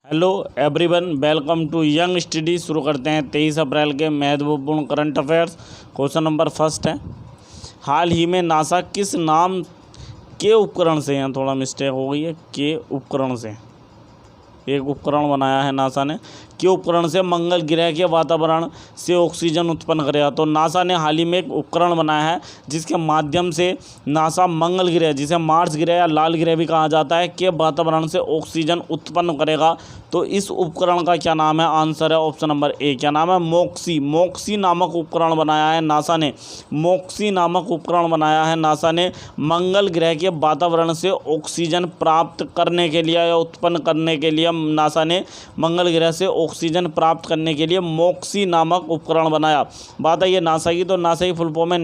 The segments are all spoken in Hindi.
Hello everyone, welcome to young study. शुरू करते हैं 23 अप्रैल के महत्वपूर्ण current affairs. Question number first है, हाल ही में नासा किस नाम के उपकरण से, यहाँ थोड़ा मिस्टेक हो गई है, के उपकरण से एक उपकरण बनाया है नासा ने, के उपकरण से मंगल ग्रह के वातावरण से ऑक्सीजन उत्पन्न करेगा। तो नासा ने हाल ही में एक उपकरण बनाया है जिसके माध्यम से नासा मंगल ग्रह, जिसे मार्स ग्रह या लाल ग्रह भी कहा जाता है, के वातावरण से ऑक्सीजन उत्पन्न करेगा। तो इस उपकरण का क्या नाम है? आंसर है ऑप्शन नंबर ए। क्या नाम है? मोक्सी। मोक्सी नामक उपकरण बनाया है नासा ने। मोक्सी नामक उपकरण बनाया है नासा ने मंगल ग्रह के वातावरण से ऑक्सीजन प्राप्त करने के लिए या उत्पन्न करने के लिए नासा ने मंगल ग्रह से ऑक्सीजन प्राप्त करने के लिए मोक्सी नामक उपकरण बनाया। बात है ये नासा की, तो नासा की फुल फॉर्म है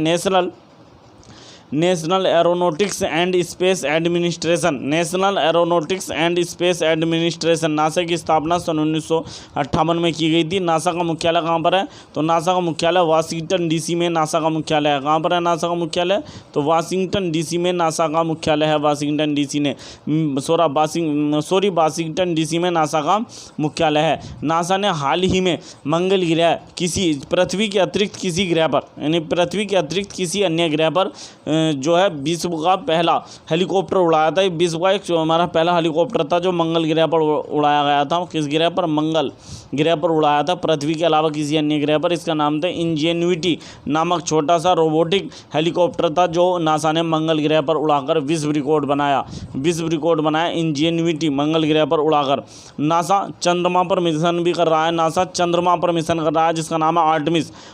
national aeronautics and space administration. National aeronautics and space administration. NASA की स्थापना सन 1958 में की गई थी। नासा का मुख्यालय कहाँ पर है? तो नासा का मुख्यालय वाशिंगटन डीसी में नासा का मुख्यालय है। कहाँ पर है नासा का मुख्यालय? तो वाशिंगटन डीसी में नासा का मुख्यालय है। वाशिंगटन डीसी ने वाशिंगटन डीसी में नासा का मुख्यालय है। नासा ने हाल ही में मंगल ग्रह पृथ्वी के अतिरिक्त किसी ग्रह पर, यानी पृथ्वी के अतिरिक्त किसी अन्य ग्रह पर जो है विश्व का पहला हेलीकॉप्टर उड़ाया था। विश्व का एक हमारा पहला हेलीकॉप्टर था जो मंगल ग्रह पर उड़ाया गया था। किस ग्रह पर? मंगल ग्रह पर उड़ाया था, पृथ्वी के अलावा किसी अन्य ग्रह पर। इसका नाम था इंजेन्युइटी नामक छोटा सा रोबोटिक हेलीकॉप्टर था जो नासा ने मंगल ग्रह पर उड़ाकर विश्व रिकॉर्ड बनाया। इंजेन्युइटी मंगल ग्रह पर उड़ाकर। नासा चंद्रमा पर मिशन भी कर रहा है। नासा चंद्रमा पर मिशन कर रहा है जिसका नाम है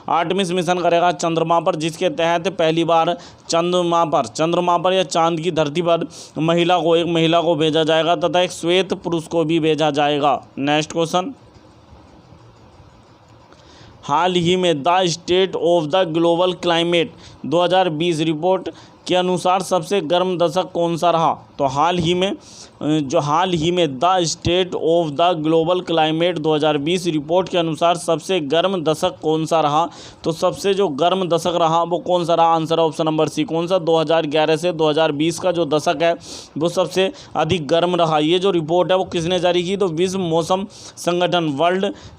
आर्टेमिस मिशन करेगा चंद्रमा पर, जिसके तहत पहली बार चंद्रमा पर या चांद की धरती पर एक महिला को भेजा जाएगा तथा एक श्वेत पुरुष को भी भेजा जाएगा। नेक्स्ट क्वेश्चन, हाल ही में the state of the global climate 2020 report के अनुसार सबसे गर्म दशक कौन सा रहा? तो हाल ही में the state of the global climate 2020 report के अनुसार सबसे गर्म दशक कौन सा रहा? तो सबसे जो गर्म दशक रहा वो कौन सा रहा? आंसर है ऑप्शन नंबर सी। कौन सा? 2011 से 2020 का जो दशक है वो सबसे अधिक गर्म रहा। ये जो रिपोर्ट है वो किसने जारी की? तो विश्व मौसम संगठन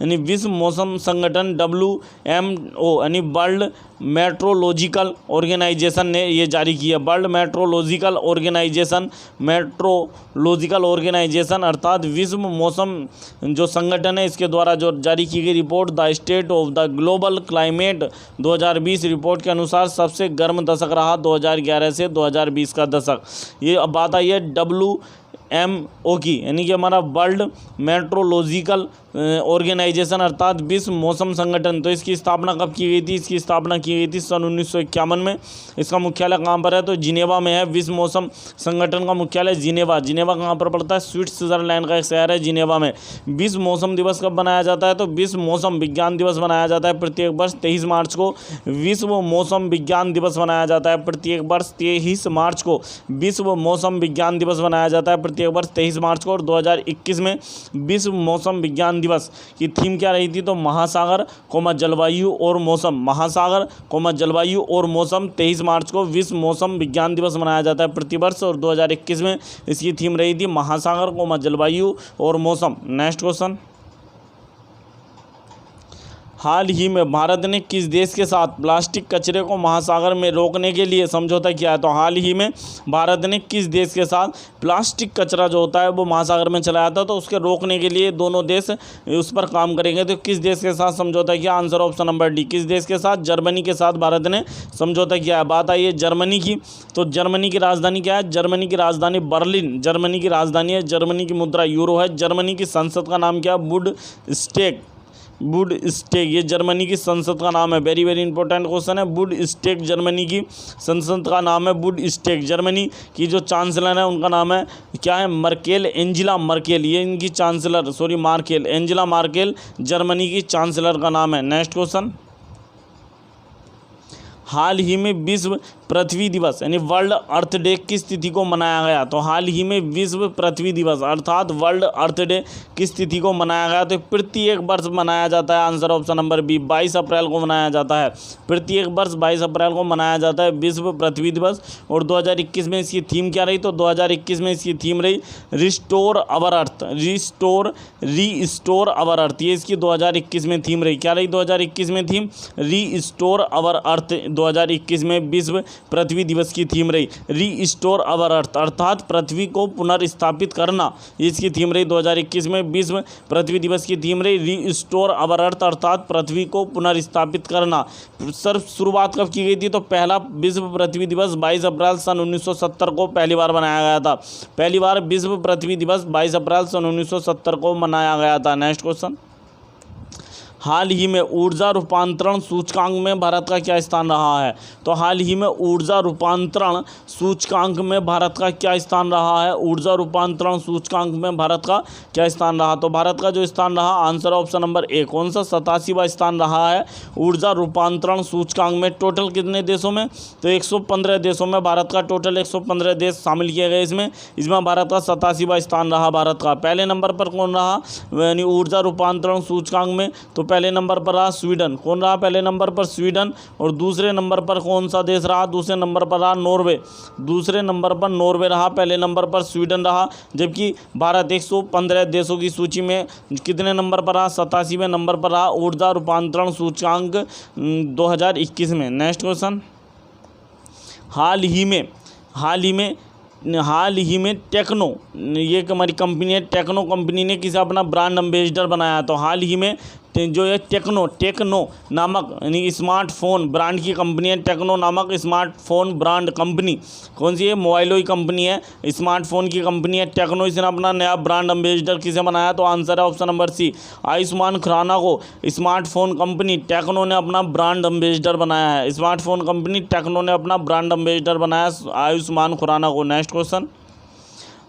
विश्व मौसम संगठन WMO यानी वर्ल्ड मेट्रोलॉजिकल ऑर्गेनाइजेशन ने ये जारी की है। वर्ल्ड मेट्रोलॉजिकल ऑर्गेनाइजेशन अर्थात विश्व मौसम जो संगठन है, इसके द्वारा जो जारी की गई report the state of the global climate 2020 report के अनुसार सबसे गर्म दशक रहा 2011 से 2020 का दशक। ये अब बात आई है WMO की, यानी कि हमारा वर्ल्ड मेट्रोलॉजिकल ऑर्गेनाइजेशन अर्थात विश्व मौसम संगठन। तो इसकी स्थापना कब की गई थी? इसकी स्थापना की गई थी सन 1951 में। इसका मुख्यालय कहाँ पर है? तो जिनेवा में है। विश्व मौसम संगठन का मुख्यालय जिनेवा कहाँ पर पड़ता है? स्विट्जरलैंड का एक शहर है जिनेवा में। विश्व मौसम दिवस कब मनाया जाता है? तो विश्व मौसम विज्ञान दिवस मनाया जाता है प्रत्येक वर्ष 23 मार्च को। विश्व मौसम विज्ञान दिवस मनाया जाता है प्रत्येक वर्ष 23 मार्च को। विश्व मौसम विज्ञान दिवस मनाया जाता है प्रत्येक वर्ष 23 मार्च को। और 2021 में विश्व मौसम विज्ञान दिवस की थीम क्या रही थी? तो महासागर जलवायु और मौसम 23 मार्च को विश्व मौसम विज्ञान दिवस मनाया जाता है प्रतिवर्ष। और 2021 में इसकी थीम रही थी महासागर जलवायु और मौसम। नेक्स्ट क्वेश्चन, हाल ही में भारत ने किस देश के साथ प्लास्टिक कचरे को महासागर में रोकने के लिए समझौता किया है? तो हाल ही में भारत ने किस देश के साथ प्लास्टिक कचरा जो होता है वो महासागर में चला जाता है, तो उसके रोकने के लिए दोनों देश उस पर काम करेंगे। तो किस देश के साथ समझौता किया? Answer option number D. किस देश के साथ? जर्मनी के साथ भारत ने समझौता किया है। बात आई है जर्मनी की, तो जर्मनी की राजधानी क्या है? जर्मनी की राजधानी बर्लिन जर्मनी की राजधानी है। जर्मनी की मुद्रा यूरो है। जर्मनी की संसद का नाम क्या है? बुंडस्टैग ये जर्मनी की संसद का नाम है। वेरी इंपॉर्टेंट क्वेश्चन है। बुंडस्टैग जर्मनी की संसद का नाम है बुंडस्टैग। जर्मनी की जो चांसलर है उनका नाम है क्या है? Angela Merkel. ये इनकी एंजेला मार्केल जर्मनी की चांसलर का नाम है। नेक्स्ट क्वेश्चन, हाल ही में विश्व पृथ्वी दिवस यानी वर्ल्ड अर्थ डे किस तिथि को मनाया गया? तो हाल ही में विश्व पृथ्वी दिवस अर्थात वर्ल्ड अर्थ डे किस तिथि को मनाया गया? तो प्रत्येक वर्ष मनाया जाता है। आंसर ऑप्शन नंबर बी, 22 अप्रैल को मनाया जाता है। प्रत्येक वर्ष 22 अप्रैल को मनाया जाता है विश्व पृथ्वी दिवस। और 2021 में इसकी थीम क्या रही? तो 2021 में इसकी थीम रही रिस्टोर अवर अर्थ, रीस्टोर अवर अर्थ। ये इसकी 2021 में थीम रही। क्या रही 2021 में थीम? रीस्टोर अवर अर्थ 2021 में विश्व पृथ्वी दिवस की थीम रही। रीस्टोर अवर अर्थ अर्थात पृथ्वी को पुनर्स्थापित करना, इसकी थीम रही 2021 में विश्व पृथ्वी दिवस की थीम रही रीस्टोर अवर अर्थ अर्थात पृथ्वी को पुनर्स्थापित करना। सर शुरुआत कब की गई थी? तो पहला विश्व पृथ्वी दिवस 22 अप्रैल सन 1970 को पहली बार मनाया गया था। पहली बार विश्व पृथ्वी दिवस 22 अप्रैल सन 1970 को मनाया गया था। नेक्स्ट क्वेश्चन, हाल ही में ऊर्जा रूपांतरण सूचकांक में भारत का क्या स्थान रहा है? तो हाल ही में ऊर्जा रूपांतरण सूचकांक में भारत का क्या स्थान रहा है? ऊर्जा रूपांतरण सूचकांक में भारत का क्या स्थान रहा? तो भारत का जो स्थान रहा, आंसर ऑप्शन नंबर ए, कौन सा? 87वां स्थान रहा है ऊर्जा रूपांतरण सूचकांक में। टोटल कितने देशों में? तो 115 देशों में भारत का टोटल 115 देश शामिल किए गए इसमें भारत का 87वां स्थान रहा भारत का। पहले नंबर पर कौन रहा यानी ऊर्जा रूपांतरण सूचकांक में? तो पहले नंबर पर रहा स्वीडन। कौन रहा पहले नंबर पर? स्वीडन। और दूसरे नंबर पर कौन सा देश रहा? दूसरे नंबर पर रहा नॉर्वे। दूसरे नंबर पर नॉर्वे रहा, पहले नंबर पर स्वीडन रहा। जबकि भारत 115 देशों की सूची में कितने नंबर पर रहा? 87वें नंबर पर रहा ऊर्जा रूपांतरण सूचकांक 2021 में। नेक्स्ट क्वेश्चन, हाल ही में टेक्नो, ये हमारी कंपनी है टेक्नो कंपनी ने किसे अपना ब्रांड एम्बेसडर बनाया? तो हाल ही में जो है टेक्नो नामक यानी स्मार्टफोन ब्रांड की कंपनी है। टेक्नो नामक स्मार्टफोन ब्रांड कंपनी कौन सी है? मोबाइलो की कंपनी है, स्मार्टफोन की कंपनी है टेक्नो। इसने अपना नया ब्रांड एम्बेसडर किसे बनाया? तो आंसर है option number C, Ayushmann Khurana को स्मार्टफोन कंपनी टेक्नो ने अपना ब्रांड एम्बेसडर बनाया है। स्मार्टफोन कंपनी टेक्नो ने अपना ब्रांड एम्बेसडर बनाया आयुष्मान खुराना को। नेक्स्ट क्वेश्चन,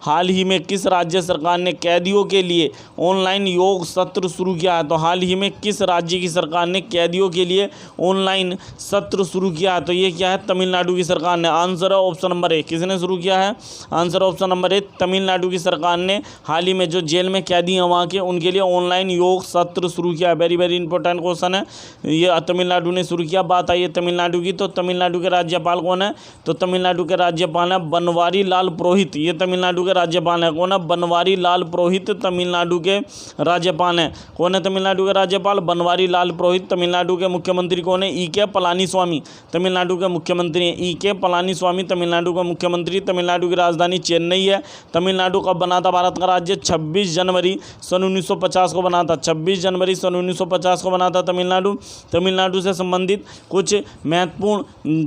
हाल ही में किस राज्य सरकार ने कैदियों के लिए ऑनलाइन योग सत्र शुरू किया है? तो हाल ही में किस राज्य की सरकार ने कैदियों के लिए ऑनलाइन सत्र शुरू किया है? तो ये क्या है? तमिलनाडु की सरकार ने। आंसर है ऑप्शन नंबर ए, किसने शुरू किया है? आंसर ऑप्शन नंबर ए, तमिलनाडु की सरकार ने हाल ही में जो जेल में कैदी हैं वहाँ के उनके लिए ऑनलाइन योग सत्र शुरू किया है। वेरी वेरी इंपॉर्टेंट क्वेश्चन है, ये तमिलनाडु ने शुरू किया। बात आई है तमिलनाडु की, तो तमिलनाडु के राज्यपाल कौन है? तो तमिलनाडु के राज्यपाल है बनवारी लाल पुरोहित। ये तमिलनाडु के राज्यपाल है कौन है? बनवारी लाल पुरोहित तमिलनाडु के राज्यपाल हैं। कौन है तमिलनाडु के राज्यपाल? बनवारी लाल पुरोहित। तमिलनाडु के मुख्यमंत्री कौन है? ई.के. पलानीस्वामी तमिलनाडु के मुख्यमंत्री हैं। ई.के. पलानीस्वामी तमिलनाडु का मुख्यमंत्री। तमिलनाडु की राजधानी चेन्नई है। तमिलनाडु कब बना था भारत का राज्य? 26 जनवरी सन 1950 को बना था। 26 जनवरी सन 1950 को बना था तमिलनाडु से संबंधित कुछ महत्वपूर्ण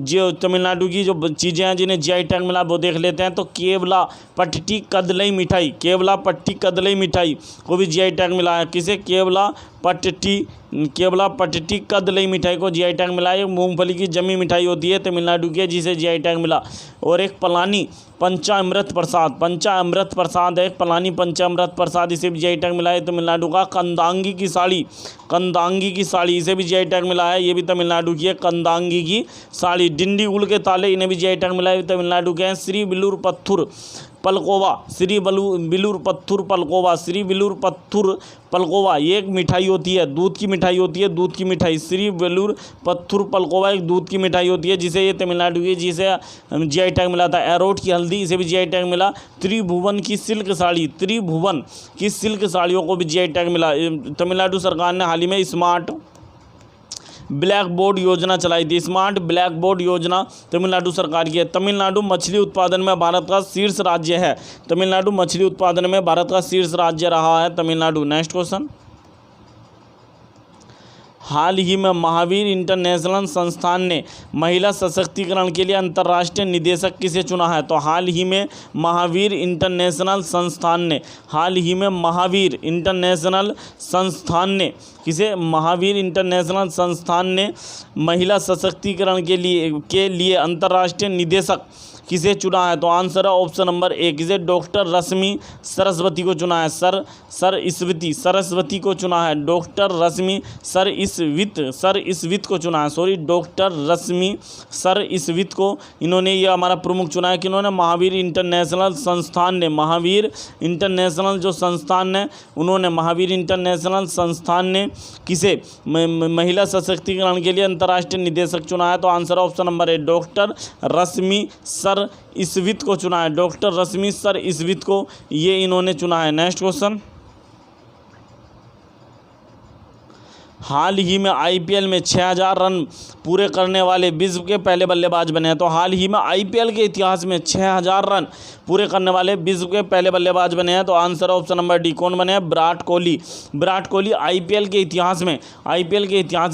जो तमिलनाडु की जो चीज़ें हैं जिन्हें जीआई टैग मिला वो देख लेते हैं। तो केवला पट्टी कदलई मिठाई, केवला पट्टी कदलई मिठाई को भी जीआई टैग मिला है। किसे? केवला पट्टी कदलई मिठाई को जीआई टैग मिला है। मूंगफली की जमी मिठाई होती है तमिलनाडु की, जिसे जीआई टैग मिला। और एक पलानी पंचामृत प्रसाद है, पलानी पंचामृत प्रसाद, इसे भी जीआई टैग मिला है तमिलनाडु का। कंदांगी की साड़ी इसे भी जीआई टैग मिला है, ये भी तमिलनाडु की है कंदांगी की साड़ी। डिंडी गुड़ के ताले, इन्हें भी जीआई टैग मिला है, तमिलनाडु के हैं। श्री बिल्लूर पत्थुर पलकोवा ये एक मिठाई होती है, दूध की मिठाई। श्री बेलूर पत्थुर पलकोवा एक दूध की मिठाई होती है जिसे ये तमिलनाडु की जिसे जीआई टैग मिला था। एरोट की हल्दी, इसे भी जीआई टैग मिला। त्रिभुवन की सिल्क साड़ियों को भी जीआई टैग मिला। तमिलनाडु सरकार ने हाल ही में स्मार्ट ब्लैक बोर्ड योजना चलाई थी। स्मार्ट ब्लैक बोर्ड योजना तमिलनाडु सरकार की है। तमिलनाडु मछली उत्पादन में भारत का शीर्ष राज्य है। तमिलनाडु मछली उत्पादन में भारत का शीर्ष राज्य रहा है तमिलनाडु। नेक्स्ट क्वेश्चन, हाल ही में महावीर इंटरनेशनल संस्थान ने महिला सशक्तिकरण के लिए अंतर्राष्ट्रीय निदेशक किसे चुना है? तो हाल ही में महावीर इंटरनेशनल संस्थान ने महिला सशक्तिकरण के लिए अंतर्राष्ट्रीय निदेशक किसे चुना है? तो आंसर है ऑप्शन नंबर ए, किसे? डॉक्टर रश्मि सरस्वती को चुना है। सरस्वती को चुना है। डॉक्टर रश्मि सरस्वती को चुना है। सॉरी, डॉक्टर रश्मि सरस्वती को इन्होंने, ये हमारा प्रमुख चुना है कि इन्होंने महावीर इंटरनेशनल संस्थान ने, महावीर इंटरनेशनल जो संस्थान है, उन्होंने महावीर इंटरनेशनल संस्थान ने किसे महिला सशक्तिकरण के लिए अंतर्राष्ट्रीय निदेशक चुना है? तो answer option number A, doctor Rashmi Saraswati को चुना है। डॉक्टर रश्मि सरस्वती को ये इन्होंने चुना है। नेक्स्ट क्वेश्चन, हाल ही में आईपीएल में 6000 रन पूरे करने वाले विश्व के पहले बल्लेबाज बने हैं। तो हाल ही में आईपीएल के इतिहास में 6000 रन पूरे करने वाले विश्व के पहले बल्लेबाज बने हैं। तो आंसर ऑप्शन नंबर डी, कौन बने हैं? विराट कोहली आईपीएल के इतिहास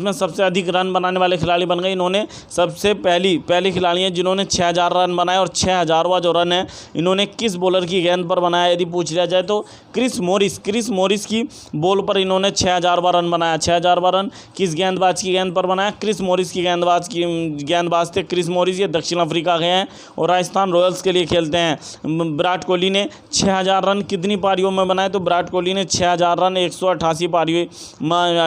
में सबसे अधिक रन बनाने वाले खिलाड़ी बन गए। इन्होंने सबसे पहली खिलाड़ी हैं जिन्होंने 6000 रन बनाए, और 6000वां जो रन है इन्होंने किस बॉलर की गेंद पर बनाया यदि पूछ लिया जाए तो क्रिस मॉरिस की बॉल पर इन्होंने 6000वां रन बनाया। 6000वां रन किस गेंदबाज की गेंद पर बनाया? क्रिस मॉरिस की गेंदबाज थे क्रिस मॉरिस। ये दक्षिण अफ्रीका के हैं और राजस्थान रॉयल्स के लिए खेलते हैं। विराट कोहली ने 6000 रन कितनी पारियों में बनाए? तो विराट कोहली ने 6000 रन 188 पारियों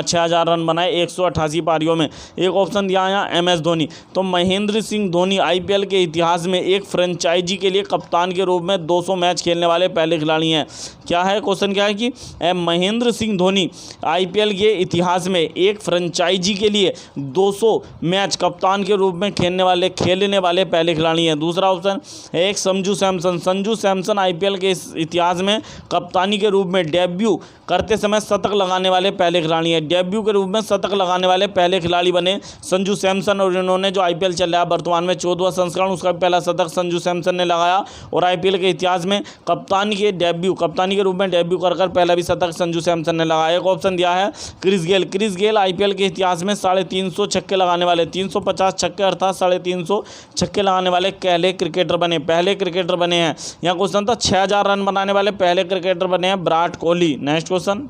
6000 रन बनाए 188 पारियों में। एक ऑप्शन दिया यहाँ MS धोनी। तो महेंद्र सिंह धोनी आईपीएल के इतिहास में एक फ्रेंचाइजी के लिए कप्तान के रूप में 200 मैच खेलने वाले पहले खिलाड़ी हैं। क्या है क्वेश्चन, क्या है कि महेंद्र सिंह धोनी आईपीएल के इतिहास में एक फ्रेंचाइजी के लिए 200 मैच कप्तान के रूप में खेलने वाले पहले खिलाड़ी हैं। दूसरा ऑप्शन है एक संजू सैमसन आईपीएल के इतिहास में कप्तानी के रूप में डेब्यू करते समय शतक लगाने वाले पहले खिलाड़ी हैं। डेब्यू के रूप में शतक लगाने वाले पहले खिलाड़ी बने संजू सैमसन, और इन्होंने जो आईपीएल चल रहा है वर्तमान में 14वां संस्करण, उसका पहला शतक संजू सैमसन ने लगाया। और आईपीएल के इतिहास में कप्तानी के रूप में डेब्यू कर पहला भी शतक संजू सैमसन ने लगाया। एक ऑप्शन दिया है क्रिस गेल आईपीएल के इतिहास में 350 छक्के लगाने वाले 350 छक्के अर्थात 350 छक्के लगाने वाले पहले क्रिकेटर बने हैं। यहाँ क्वेश्चन था 6000 रन बनाने वाले पहले क्रिकेटर बने हैं विराट कोहली। नेक्स्ट क्वेश्चन,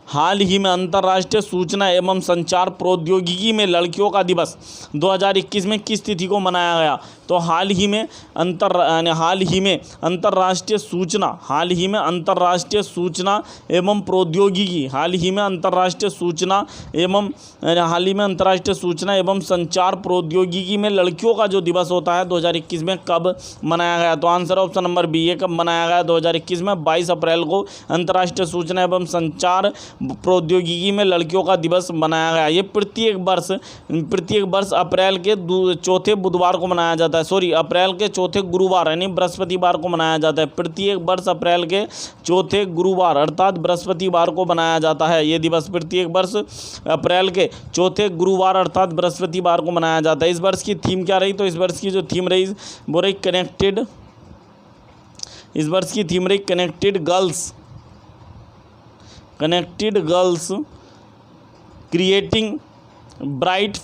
हाल ही में अंतर्राष्ट्रीय सूचना एवं संचार प्रौद्योगिकी में लड़कियों का दिवस 2021 में किस तिथि को मनाया गया? तो हाल ही में अंतर्राष्ट्रीय सूचना एवं प्रौद्योगिकी एवं संचार प्रौद्योगिकी में लड़कियों का जो दिवस होता है 2021 में कब मनाया गया? तो आंसर ऑप्शन नंबर बी, ये कब मनाया गया? 2021 में 22 अप्रैल को अंतर्राष्ट्रीय सूचना एवं संचार प्रौद्योगिकी में लड़कियों का दिवस मनाया गया। ये प्रत्येक वर्ष अप्रैल के चौथे बुधवार को मनाया जाता है। अप्रैल के चौथे गुरुवार यानी बृहस्पतिवार को मनाया जाता है। प्रत्येक वर्ष अप्रैल के चौथे गुरुवार अर्थात बृहस्पतिवार को मनाया जाता है। ये दिवस प्रत्येक वर्ष अप्रैल के चौथे गुरुवार अर्थात बृहस्पतिवार को मनाया जाता है। इस वर्ष की थीम क्या रही? तो इस वर्ष की जो थीम रही वो रही connected girls creating bright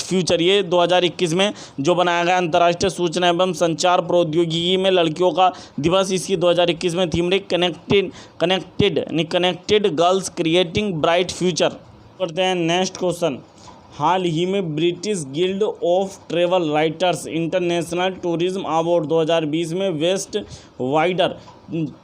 future. ये 2021 में जो बनाया गया अंतर्राष्ट्रीय सूचना एवं संचार प्रौद्योगिकी में लड़कियों का दिवस, इसकी 2021 में थीम रही connected girls creating bright future. करते हैं नेक्स्ट क्वेश्चन, हाल ही में British guild of travel writers international tourism award 2020 में west wider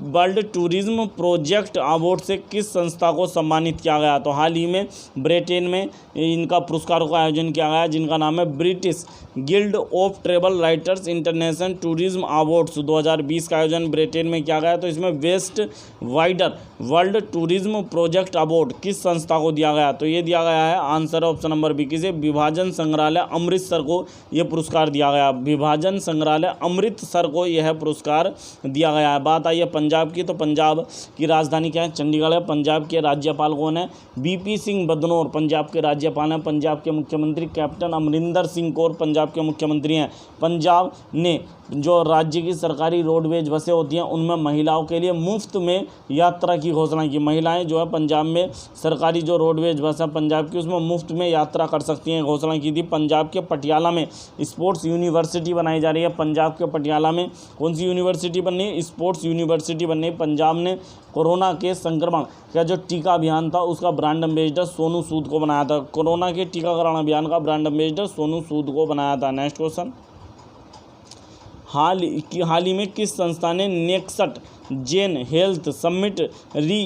world tourism project award से किस संस्था को सम्मानित किया गया? तो हाल ही में ब्रिटेन में इनका पुरस्कारों का आयोजन किया गया जिनका नाम है British guild of travel writers international tourism awards 2020 का आयोजन ब्रिटेन में किया गया। तो इसमें west wider world tourism project award किस संस्था को दिया गया? तो ये दिया गया है आंसर ऑप्शन नंबर बी, किसे? विभाजन संग्रहालय अमृतसर को यह पुरस्कार दिया गया। विभाजन संग्रहालय अमृतसर को यह पुरस्कार दिया गया है। बात आई है पंजाब की, तो पंजाब की राजधानी क्या है? चंडीगढ़ है। पंजाब के राज्यपाल कौन है? BP सिंह बदनौर पंजाब के राज्यपाल हैं। पंजाब के मुख्यमंत्री कैप्टन अमरिंदर सिंह कौर पंजाब के मुख्यमंत्री हैं। पंजाब ने जो राज्य की सरकारी रोडवेज बसें होती हैं उनमें महिलाओं के लिए मुफ्त में यात्रा की घोषणा की। महिलाएं जो है पंजाब में सरकारी जो रोडवेज बस है पंजाब की उसमें मुफ्त में यात्रा कर सकती हैं, घोषणा की थी। पंजाब के पटियाला में स्पोर्ट्स यूनिवर्सिटी बनाई जा रही है। पंजाब के पटियाला में कौन सी यूनिवर्सिटी बन रही है? स्पोर्ट्स यूनिवर्सिटी यूनिवर्सिटी बन रही। पंजाब ने कोरोना के संक्रमण का जो टीका अभियान था उसका ब्रांड एम्बेसडर सोनू सूद को बनाया था। कोरोना के टीकाकरण अभियान का ब्रांड एम्बेसडर सोनू सूद को बनाया था। नेक्स्ट क्वेश्चन, हाल ही में किस संस्था ने नेक्स्ट जेन हेल्थ समिट री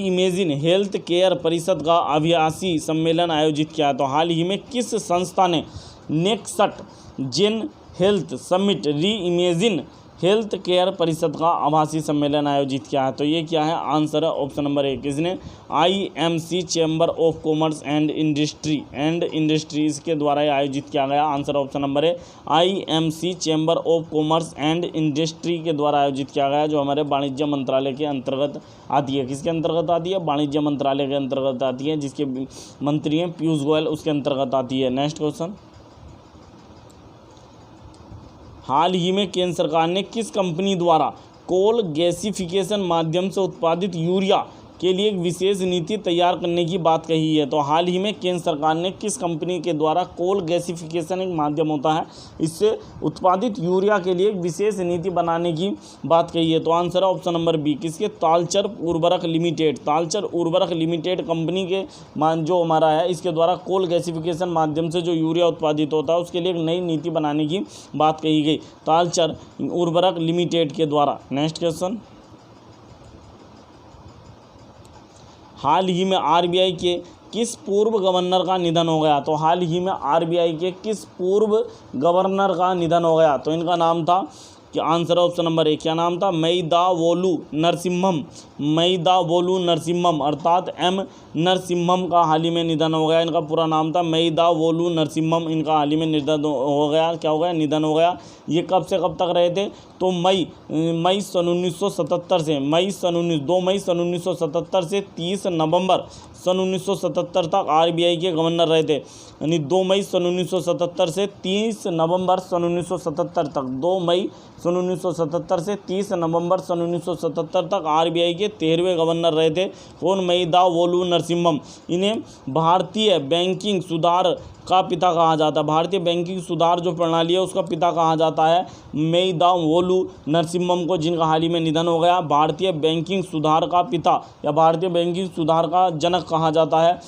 इमेजिन हेल्थ केयर परिषद का आभासी सम्मेलन आयोजित किया? तो हाल ही में किस संस्था ने नेक्स्ट जेन हेल्थ समिट री इमेजिन हेल्थ केयर परिषद का आभासी सम्मेलन आयोजित किया है? तो ये क्या है? आंसर है ऑप्शन नंबर 1, किसने? IMC chamber of commerce and industry इसके द्वारा आयोजित किया गया। आंसर ऑप्शन नंबर है IMC chamber of commerce and industry के द्वारा आयोजित किया गया, जो हमारे वाणिज्य मंत्रालय के अंतर्गत आती है। किसके अंतर्गत आती है? वाणिज्य मंत्रालय के अंतर्गत आती है, जिसके मंत्री हैं पीयूष गोयल, उसके अंतर्गत आती है। नेक्स्ट क्वेश्चन, हाल ही में केंद्र सरकार ने किस कंपनी द्वारा कोल गैसिफिकेशन माध्यम से उत्पादित यूरिया के लिए एक विशेष नीति तैयार करने की बात कही है? तो हाल ही में केंद्र सरकार ने किस कंपनी के द्वारा कोल गैसिफिकेशन एक माध्यम होता है, इससे उत्पादित यूरिया के लिए एक विशेष नीति बनाने की बात कही है? तो आंसर है ऑप्शन नंबर बी, किसके? तालचर उर्वरक लिमिटेड। तालचर उर्वरक लिमिटेड कंपनी के जो हमारा है, इसके द्वारा कोल गैसिफिकेशन माध्यम से जो यूरिया उत्पादित होता है उसके लिए एक नई नीति बनाने की बात कही गई, तालचर उर्वरक लिमिटेड के द्वारा। नेक्स्ट क्वेश्चन, हाल ही में RBI के किस पूर्व गवर्नर का निधन हो गया? तो हाल ही में RBI के किस पूर्व गवर्नर का निधन हो गया? तो इनका नाम था कि आंसर ऑप्शन नंबर 1, क्या नाम था? मेईदावोलू नरसिम्हम अर्थात M नरसिम्हम का हाल ही में निधन हो गया। इनका पूरा नाम था मेईदावोलू नरसिम्हम, इनका हाल ही में निधन हो गया। क्या हो गया? निधन हो गया। ये कब से कब तक रहे थे? तो मई सन 1977 से 2 मई सन 1977 से 30 नवंबर सन 1977 तक RBI के गवर्नर रहे थे। यानी 2 मई सन 1977 से 30 नवंबर सन 1977 तक, 2 मई सन 1977 से 30 नवंबर सन 1977 तक RBI के 13वें गवर्नर रहे थे। कौन? मेईदावोलू नरसिम्हम। इन्हें भारतीय बैंकिंग सुधार का पिता कहा जाता है। भारतीय बैंकिंग सुधार जो प्रणाली है उसका पिता कहा जाता है मेईदावोलू नरसिम्हम को, जिनका हाल ही में निधन हो गया। भारतीय बैंकिंग सुधार का पिता या भारतीय बैंकिंग सुधार का जनक कहा जाता है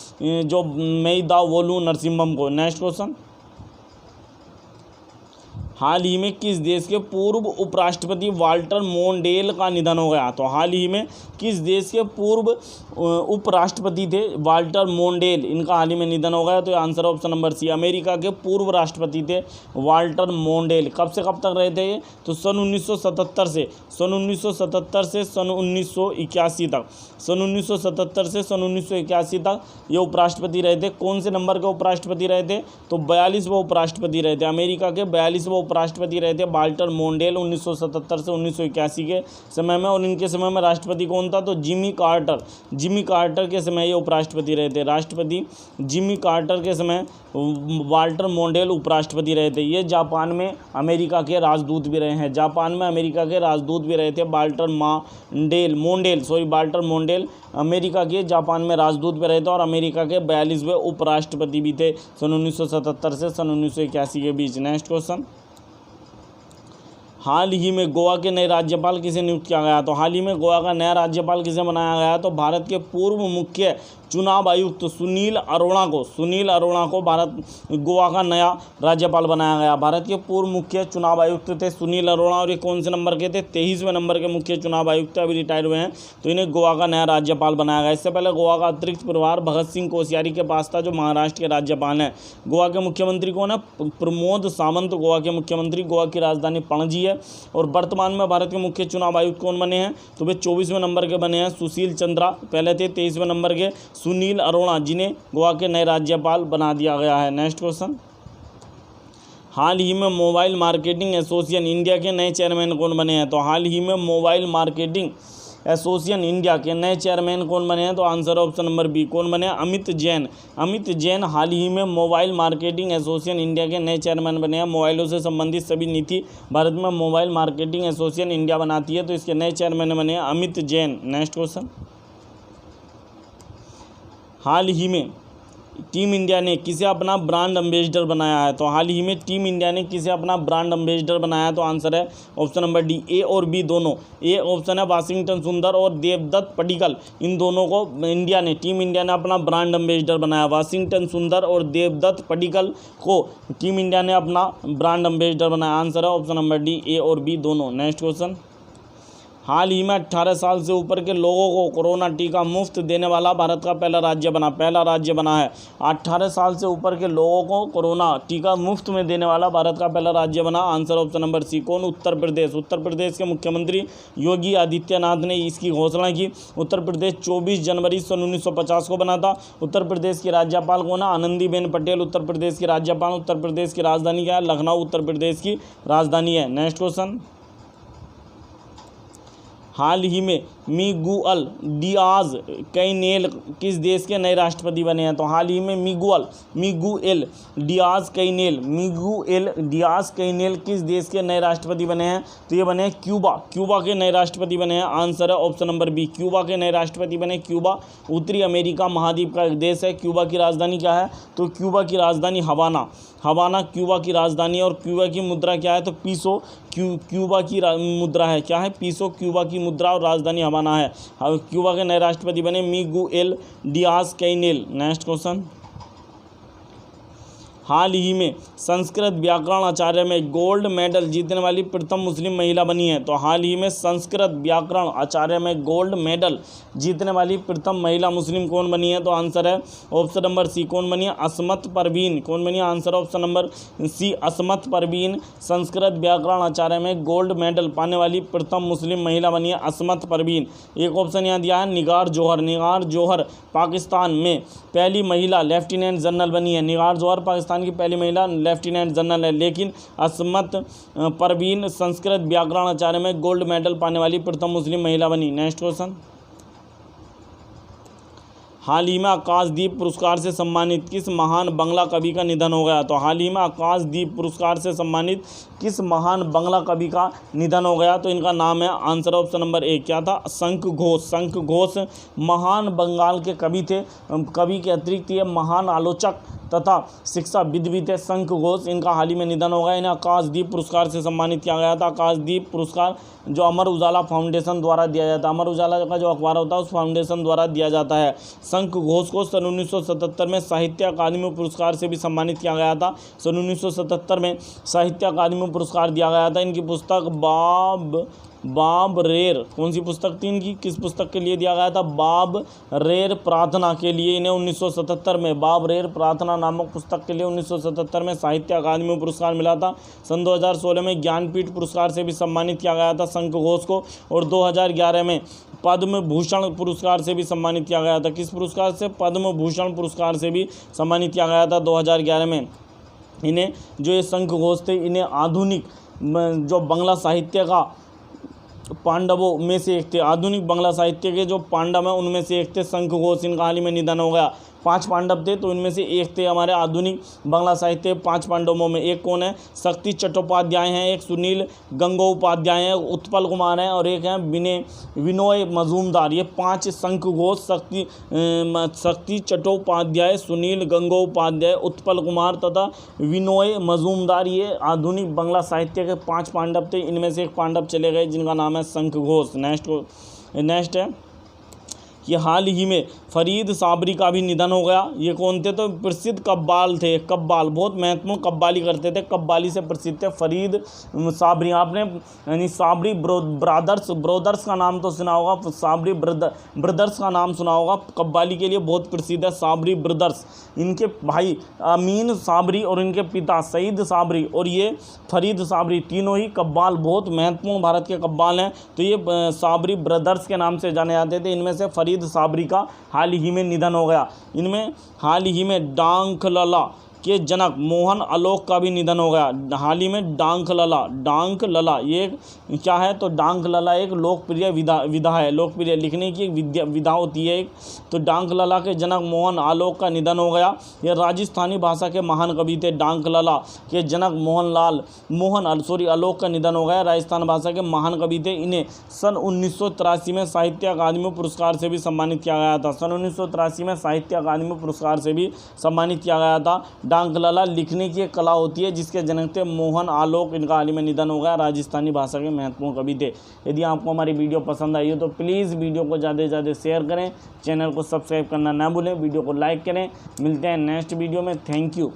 जो मेईदावोलू नरसिम्हम को। नेक्स्ट क्वेश्चन, हाल ही में किस देश के पूर्व उपराष्ट्रपति वाल्टर मोंडेल का निधन हो गया? तो हाल ही में किस देश के पूर्व उपराष्ट्रपति थे? वाल्टर मोंडेल, इनका हाल ही में निधन हो गया। तो answer option number C, America के पूर्व राष्ट्रपति थे वाल्टर मोंडेल। कब से कब तक रहे थे ये? तो सन 1977 से सन 1981 तक, सन 1977 से सन 1981 तक ये उपराष्ट्रपति रहे थे। कौन से नंबर के उपराष्ट्रपति रहे थे? तो 42वें उपराष्ट्रपति रहे थे। अमेरिका के 42वें उपराष्ट्रपति रहे थे वाल्टर मोंडेल 1977 से 1981 के समय में। और इनके समय में राष्ट्रपति कौन था? तो जिमी कार्टर के समय ये उपराष्ट्रपति रहे थे। राष्ट्रपति जिमी कार्टर के समय वाल्टर मोंडेल उपराष्ट्रपति रहे थे। ये जापान में अमेरिका के राजदूत भी रहे हैं। जापान में अमेरिका के राजदूत भी रहे थे वाल्टर मोंडेल अमेरिका के जापान में राजदूत भी रहे थे और अमेरिका के 42वें उपराष्ट्रपति भी थे सन 1977 से सन 1981 के बीच। नेक्स्ट क्वेश्चन, हाल ही में गोवा के नए राज्यपाल किसे नियुक्त किया गया? तो हाल ही में गोवा का नया राज्यपाल किसे बनाया गया? तो भारत के पूर्व मुख्य चुनाव आयुक्त सुनील अरोड़ा को गोवा का नया राज्यपाल बनाया गया। भारत के पूर्व मुख्य चुनाव आयुक्त थे सुनील अरोड़ा, और ये कौन से नंबर के थे? 23वें नंबर के मुख्य चुनाव आयुक्त, अभी रिटायर हुए हैं। तो इन्हें गोवा का नया राज्यपाल बनाया गया। इससे पहले गोवा का अतिरिक्त प्रभार भगत सिंह कोश्यारी के पास था, जो महाराष्ट्र के राज्यपाल हैं। गोवा के मुख्यमंत्री कौन है? प्रमोद सावंत गोवा के मुख्यमंत्री। गोवा की राजधानी पणजी है। और वर्तमान में भारत के मुख्य चुनाव आयुक्त कौन बने हैं? तो वे 24वें नंबर के बने हैं सुशील चंद्रा, पहले थे 23वें नंबर के सुनील अरोड़ा, जिन्हें गोवा के नए राज्यपाल बना दिया गया है। नेक्स्ट क्वेश्चन, हाल ही में मोबाइल मार्केटिंग एसोसिएशन इंडिया के नए चेयरमैन कौन बने हैं? तो हाल ही में मोबाइल मार्केटिंग एसोसिएशन इंडिया के नए चेयरमैन कौन बने हैं? तो आंसर ऑप्शन नंबर बी, कौन बने? अमित जैन हाल ही में मोबाइल मार्केटिंग एसोसिएशन इंडिया के नए चेयरमैन बने हैं। मोबाइलों से संबंधित सभी नीति भारत में मोबाइल मार्केटिंग एसोसिएशन इंडिया बनाती है, तो इसके नए चेयरमैन बने हैं अमित जैन। नेक्स्ट क्वेश्चन, हाल ही में टीम इंडिया ने किसे अपना ब्रांड एम्बेसडर बनाया है? तो हाल ही में टीम इंडिया ने किसे अपना ब्रांड एम्बेसडर बनाया है? तो आंसर है ऑप्शन नंबर डी, ए और बी दोनों। ए ऑप्शन है वाशिंगटन सुंदर और देवदत्त पडिक्कल, इन दोनों को टीम इंडिया ने अपना ब्रांड एम्बेसडर बनाया। वाशिंगटन सुंदर और देवदत्त पडिक्कल को टीम इंडिया ने अपना ब्रांड एम्बेसडर बनाया। आंसर है ऑप्शन नंबर डी, ए और बी दोनों। नेक्स्ट क्वेश्चन, हाल ही में 18 साल से ऊपर के लोगों को कोरोना टीका मुफ्त देने वाला भारत का पहला राज्य बना है। 18 साल से ऊपर के लोगों को कोरोना टीका मुफ्त में देने वाला भारत का पहला राज्य बना। आंसर ऑप्शन नंबर सी, कौन? उत्तर प्रदेश। उत्तर प्रदेश के मुख्यमंत्री योगी आदित्यनाथ ने इसकी घोषणा की। उत्तर प्रदेश 24 जनवरी सन 1950 को बना था। उत्तर प्रदेश की राज्यपाल कौन है? आनंदीबेन पटेल उत्तर प्रदेश की राज्यपाल। उत्तर प्रदेश की राजधानी क्या है? लखनऊ उत्तर प्रदेश की राजधानी है। नेक्स्ट क्वेश्चन, हाल ही में मिगुएल डियाज कैनेल किस देश के नए राष्ट्रपति बने हैं? तो हाल ही में मिगुएल डियाज कैनेल किस देश के नए राष्ट्रपति बने हैं? तो ये बने हैं क्यूबा के नए राष्ट्रपति बने हैं। आंसर है ऑप्शन नंबर बी, क्यूबा के नए राष्ट्रपति बने। क्यूबा उत्तरी अमेरिका महाद्वीप का एक देश है। क्यूबा की राजधानी क्या है? तो क्यूबा की राजधानी हवाना क्यूबा की राजधानी। और क्यूबा की मुद्रा क्या है? तो पीसो क्यूबा की मुद्रा है। क्या है? पीसो क्यूबा की मुद्रा और राजधानी हवाना है। क्यूबा के नए राष्ट्रपति बने Miguel Diaz Canel. Next question, हाल ही में संस्कृत व्याकरण आचार्य में गोल्ड मेडल जीतने वाली प्रथम मुस्लिम महिला बनी है। तो हाल ही में संस्कृत व्याकरण आचार्य में गोल्ड मेडल जीतने वाली प्रथम महिला मुस्लिम कौन बनी है? तो आंसर है ऑप्शन नंबर सी, कौन बनी है? असमत परवीन। कौन बनी है? आंसर ऑप्शन नंबर सी, असमत परवीन संस्कृत व्याकरण आचार्य में गोल्ड मेडल पाने वाली प्रथम मुस्लिम महिला बनी है असमत परवीन। एक ऑप्शन यहाँ दिया है निगार जौहर पाकिस्तान में पहली महिला लेफ्टिनेंट जनरल बनी है। निगार जौहर पाकिस्तान की पहली महिला लेफ्टिनेंट जनरल है, लेकिन असमत परवीन संस्कृत व्याकरण आचार्य में गोल्ड मेडल पाने वाली प्रथम मुस्लिम महिला बनी। नेक्स्ट क्वेश्चन, हाल ही में आकाशदीप पुरस्कार से सम्मानित किस महान बंगला कवि का निधन हो गया? तो हाल ही में आकाशदीप पुरस्कार से सम्मानित किस महान बंगला कवि का निधन हो गया? तो इनका नाम है, आंसर ऑप्शन नंबर ए, क्या था? शंख घोष महान बंगाल के कवि थे। कवि के अतिरिक्त ये महान आलोचक तथा शिक्षाविद भी थे। शंख घोष, इनका हाल ही में निधन हो गया। इन्हें आकाशदीप पुरस्कार से सम्मानित किया गया था। आकाशदीप पुरस्कार जो अमर उजाला फाउंडेशन द्वारा दिया जाता है, अमर उजाला का जो अखबार होता है उस फाउंडेशन द्वारा दिया जाता है। शंख घोष को सन 1977 में साहित्य अकादमी पुरस्कार से भी सम्मानित किया गया था। सन 1977 में साहित्य अकादमी पुरस्कार दिया गया था। इनकी पुस्तक बाब रेर, कौन सी पुस्तक थी इनकी? किस पुस्तक के लिए दिया गया था? बाब रेर प्रार्थना के लिए इन्हें 1977 में बाब रेर प्रार्थना नामक पुस्तक के लिए 1977 में साहित्य अकादमी पुरस्कार मिला था। सन 2016 में ज्ञानपीठ पुरस्कार से भी सम्मानित किया गया था शंख घोष को। और 2011 में पद्म भूषण पुरस्कार से भी सम्मानित किया गया था। किस पुरस्कार से? पद्म भूषण पुरस्कार से भी सम्मानित किया गया था 2011 में। इन्हें जो ये शंख घोष थे, इन्हें आधुनिक जो बांग्ला साहित्य का पांडवों में से एक थे। आधुनिक बांग्ला साहित्य के जो पांडव हैं उनमें से एक थे शंख घोष। इनका हाल ही में निधन हो गया। 5 पांडव थे, तो इनमें से एक थे हमारे आधुनिक बांग्ला साहित्य 5 पांडवों में। एक कौन है? शक्ति चट्टोपाध्याय हैं, एक सुनील गंगोपाध्याय हैं, उत्पल कुमार हैं और एक हैं विनोय मजूमदार। ये 5 शंख घोष शक्ति चट्टोपाध्याय, सुनील गंगोपाध्याय, उत्पल कुमार तथा विनोय मजूमदार, ये आधुनिक बांग्ला साहित्य के 5 पांडव थे। इनमें से एक पांडव चले गए जिनका नाम है शंख घोष। नेक्स्ट है कि हाल ही में फरीद साबरी का भी निधन हो गया। ये कौन थे? तो प्रसिद्ध कव्वाल थे। कव्वाल, बहुत महत्वपूर्ण कव्वाली करते थे, कव्वाली से प्रसिद्ध थे फरीद साबरी। आपने यानी साबरी ब्रदर्स का नाम तो सुना होगा, साबरी ब्रदर्स का नाम सुना होगा। कव्वाली के लिए बहुत प्रसिद्ध है साबरी ब्रदर्स। इनके भाई अमीन साबरी और इनके पिता सईद साबरी और ये फरीद साबरी, तीनों ही कव्वाल बहुत महत्वपूर्ण भारत के कव्वाल हैं। तो ये साबरी ब्रदर्स के नाम से जाने जाते थे। इनमें से फरीद साबरी का हाल ही में निधन हो गया। इनमें हाल ही में डांखलला के जनक मोहन आलोक का भी निधन हो गया। हाल ही में डांक लला ये क्या है, तो डांक लला एक लोकप्रिय विधा है, लोकप्रिय लिखने की एक विधा होती है एक। तो डांक लला के जनक मोहन आलोक का निधन हो गया। ये राजस्थानी भाषा के महान कवि थे। डांक लला के जनक आलोक का निधन हो गया, राजस्थान भाषा के महान कवि थे। इन्हें सन 1983 में साहित्य अकादमी पुरस्कार से भी सम्मानित किया गया था। सन 1983 में साहित्य अकादमी पुरस्कार से भी सम्मानित किया गया था। डांक लला लिखने की एक कला होती है जिसके जनक थे मोहन आलोक। इनका हाल ही में निधन हो गया, राजस्थानी भाषा के महत्वपूर्ण कवि थे। यदि आपको हमारी वीडियो पसंद आई हो तो प्लीज़ वीडियो को ज़्यादा से ज़्यादा शेयर करें, चैनल को सब्सक्राइब करना ना भूलें, वीडियो को लाइक करें। मिलते हैं नेक्स्ट वीडियो में। Thank you.